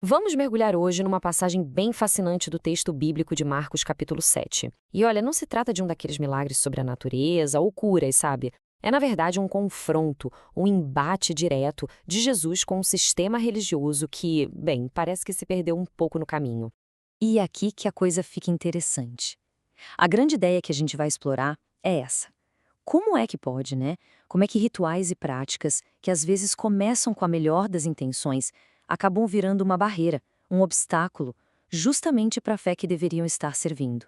Vamos mergulhar hoje numa passagem bem fascinante do texto bíblico de Marcos, capítulo 7. E olha, não se trata de um daqueles milagres sobre a natureza ou curas, sabe? É, na verdade, um confronto, um embate direto de Jesus com um sistema religioso que, bem, parece que se perdeu um pouco no caminho. E é aqui que a coisa fica interessante. A grande ideia que a gente vai explorar é essa. Como é que pode, né? Como é que rituais e práticas, que às vezes começam com a melhor das intenções, acabam virando uma barreira, um obstáculo, justamente para a fé que deveriam estar servindo?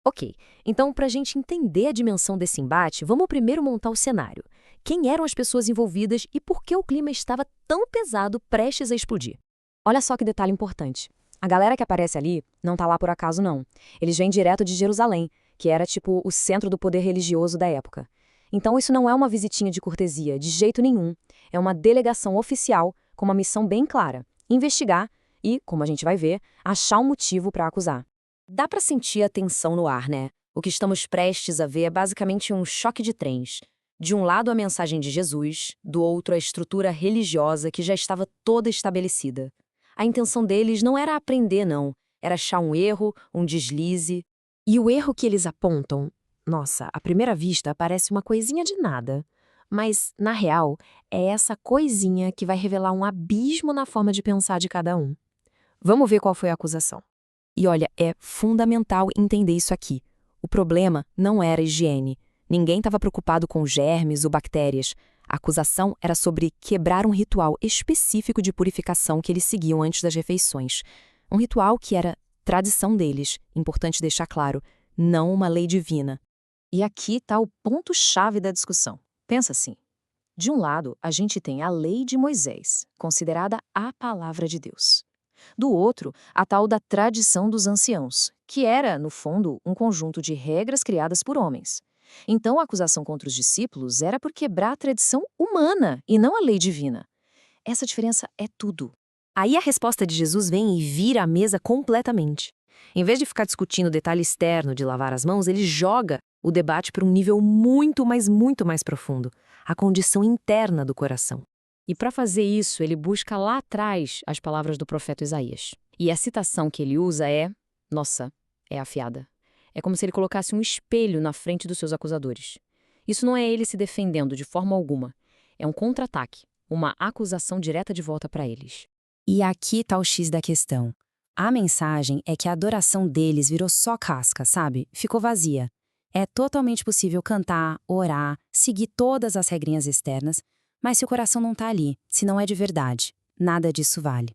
Ok, então, para a gente entender a dimensão desse embate, vamos primeiro montar o cenário. Quem eram as pessoas envolvidas e por que o clima estava tão pesado, prestes a explodir? Olha só que detalhe importante. A galera que aparece ali não tá lá por acaso, não. Eles vêm direto de Jerusalém, que era tipo o centro do poder religioso da época. Então isso não é uma visitinha de cortesia, de jeito nenhum. É uma delegação oficial com uma missão bem clara: investigar e, como a gente vai ver, achar um motivo para acusar. Dá para sentir a tensão no ar, né? O que estamos prestes a ver é basicamente um choque de trens. De um lado, a mensagem de Jesus, do outro, a estrutura religiosa que já estava toda estabelecida. A intenção deles não era aprender, não. Era achar um erro, um deslize. E o erro que eles apontam, nossa, à primeira vista parece uma coisinha de nada. Mas, na real, é essa coisinha que vai revelar um abismo na forma de pensar de cada um. Vamos ver qual foi a acusação. E olha, é fundamental entender isso aqui. O problema não era a higiene. Ninguém estava preocupado com germes ou bactérias. A acusação era sobre quebrar um ritual específico de purificação que eles seguiam antes das refeições. Um ritual que era tradição deles, importante deixar claro, não uma lei divina. E aqui está o ponto-chave da discussão. Pensa assim. De um lado, a gente tem a lei de Moisés, considerada a palavra de Deus. Do outro, a tal da tradição dos anciãos, que era, no fundo, um conjunto de regras criadas por homens. Então, a acusação contra os discípulos era por quebrar a tradição humana e não a lei divina. Essa diferença é tudo. Aí a resposta de Jesus vem e vira a mesa completamente. Em vez de ficar discutindo o detalhe externo de lavar as mãos, ele joga o debate para um nível muito mais profundo, a condição interna do coração. E para fazer isso, ele busca lá atrás as palavras do profeta Isaías. E a citação que ele usa é, nossa, é afiada. É como se ele colocasse um espelho na frente dos seus acusadores. Isso não é ele se defendendo de forma alguma. É um contra-ataque, uma acusação direta de volta para eles. E aqui tá o X da questão. A mensagem é que a adoração deles virou só casca, sabe? Ficou vazia. É totalmente possível cantar, orar, seguir todas as regrinhas externas, mas se o coração não tá ali, se não é de verdade, nada disso vale.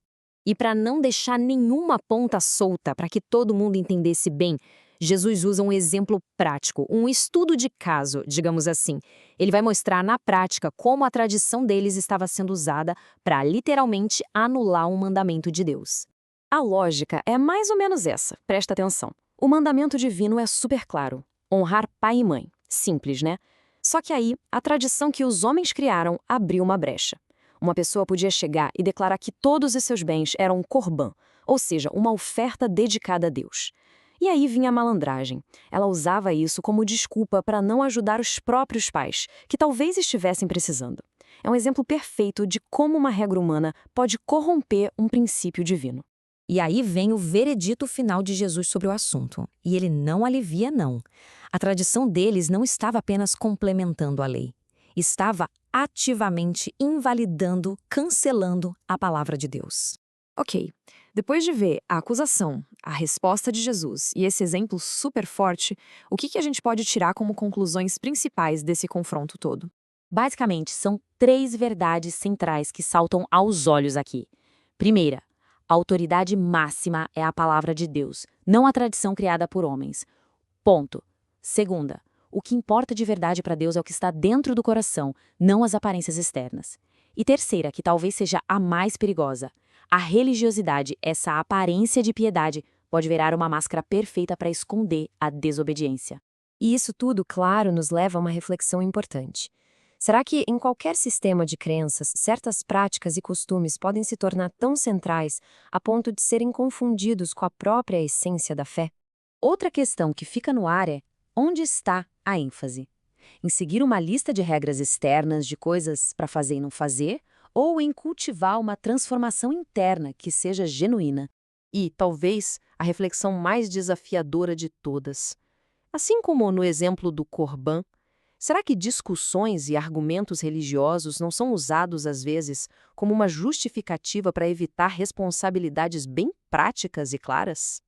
E para não deixar nenhuma ponta solta para que todo mundo entendesse bem, Jesus usa um exemplo prático, um estudo de caso, digamos assim. Ele vai mostrar na prática como a tradição deles estava sendo usada para literalmente anular um mandamento de Deus. A lógica é mais ou menos essa, presta atenção. O mandamento divino é super claro: honrar pai e mãe. Simples, né? Só que aí, a tradição que os homens criaram abriu uma brecha. Uma pessoa podia chegar e declarar que todos os seus bens eram um corban, ou seja, uma oferta dedicada a Deus. E aí vinha a malandragem. Ela usava isso como desculpa para não ajudar os próprios pais, que talvez estivessem precisando. É um exemplo perfeito de como uma regra humana pode corromper um princípio divino. E aí vem o veredito final de Jesus sobre o assunto. E ele não alivia, não. A tradição deles não estava apenas complementando a lei. Estava ativamente invalidando, cancelando a palavra de Deus. Ok, depois de ver a acusação, a resposta de Jesus e esse exemplo super forte, o que a gente pode tirar como conclusões principais desse confronto todo? Basicamente, são 3 verdades centrais que saltam aos olhos aqui. Primeira, a autoridade máxima é a palavra de Deus, não a tradição criada por homens. Ponto. Segunda, o que importa de verdade para Deus é o que está dentro do coração, não as aparências externas. E terceira, que talvez seja a mais perigosa, a religiosidade, essa aparência de piedade, pode virar uma máscara perfeita para esconder a desobediência. E isso tudo, claro, nos leva a uma reflexão importante. Será que, em qualquer sistema de crenças, certas práticas e costumes podem se tornar tão centrais a ponto de serem confundidos com a própria essência da fé? Outra questão que fica no ar é: onde está a ênfase? Em seguir uma lista de regras externas de coisas para fazer e não fazer, ou em cultivar uma transformação interna que seja genuína. E, talvez, a reflexão mais desafiadora de todas. Assim como no exemplo do Corban, será que discussões e argumentos religiosos não são usados, às vezes, como uma justificativa para evitar responsabilidades bem práticas e claras?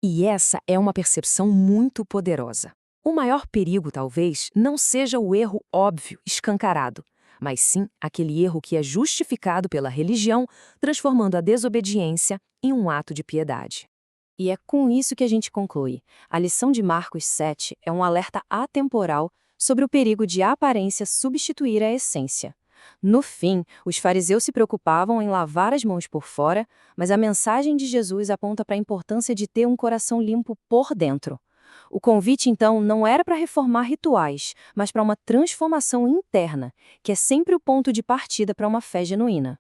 E essa é uma percepção muito poderosa. O maior perigo, talvez, não seja o erro óbvio, escancarado, mas sim aquele erro que é justificado pela religião, transformando a desobediência em um ato de piedade. E é com isso que a gente conclui. A lição de Marcos 7 é um alerta atemporal sobre o perigo de a aparência substituir a essência. No fim, os fariseus se preocupavam em lavar as mãos por fora, mas a mensagem de Jesus aponta para a importância de ter um coração limpo por dentro. O convite, então, não era para reformar rituais, mas para uma transformação interna, que é sempre o ponto de partida para uma fé genuína.